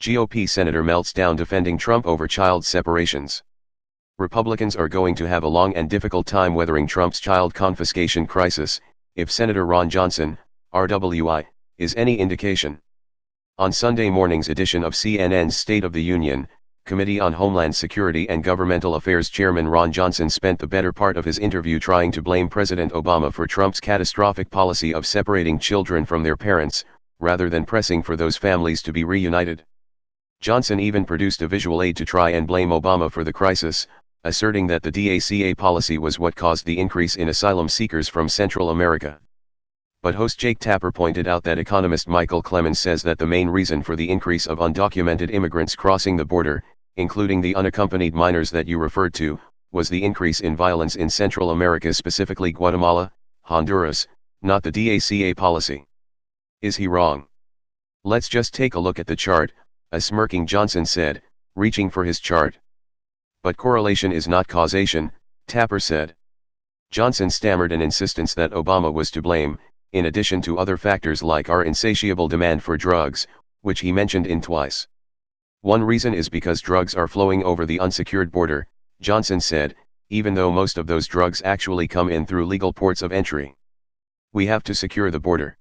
GOP Senator melts down defending Trump over child separations. Republicans are going to have a long and difficult time weathering Trump's child confiscation crisis, if Senator Ron Johnson, RWI, is any indication. On Sunday morning's edition of CNN's State of the Union, Committee on Homeland Security and Governmental Affairs Chairman Ron Johnson spent the better part of his interview trying to blame President Obama for Trump's catastrophic policy of separating children from their parents, rather than pressing for those families to be reunited. Johnson even produced a visual aid to try and blame Obama for the crisis, asserting that the DACA policy was what caused the increase in asylum seekers from Central America. But host Jake Tapper pointed out that economist Michael Clemens says that the main reason for the increase of undocumented immigrants crossing the border, including the unaccompanied minors that you referred to, was the increase in violence in Central America, specifically Guatemala, Honduras, not the DACA policy. Is he wrong? Let's just take a look at the chart, a smirking Johnson said, reaching for his chart. But correlation is not causation, Tapper said. Johnson stammered an insistence that Obama was to blame, in addition to other factors like our insatiable demand for drugs, which he mentioned in twice. One reason is because drugs are flowing over the unsecured border, Johnson said, even though most of those drugs actually come in through legal ports of entry. We have to secure the border.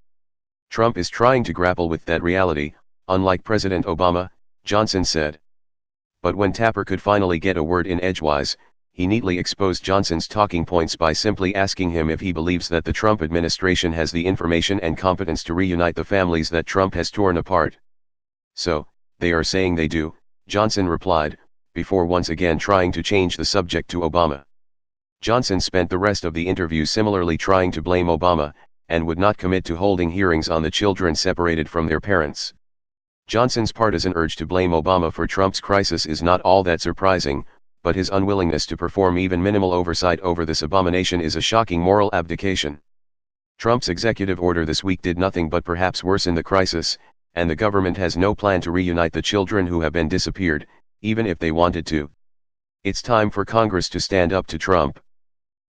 Trump is trying to grapple with that reality, unlike President Obama, Johnson said. But when Tapper could finally get a word in edgewise, he neatly exposed Johnson's talking points by simply asking him if he believes that the Trump administration has the information and competence to reunite the families that Trump has torn apart. So, they are saying they do, Johnson replied, before once again trying to change the subject to Obama. Johnson spent the rest of the interview similarly trying to blame Obama, and would not commit to holding hearings on the children separated from their parents. Johnson's partisan urge to blame Obama for Trump's crisis is not all that surprising, but his unwillingness to perform even minimal oversight over this abomination is a shocking moral abdication. Trump's executive order this week did nothing but perhaps worsen the crisis, and the government has no plan to reunite the children who have been disappeared, even if they wanted to. It's time for Congress to stand up to Trump.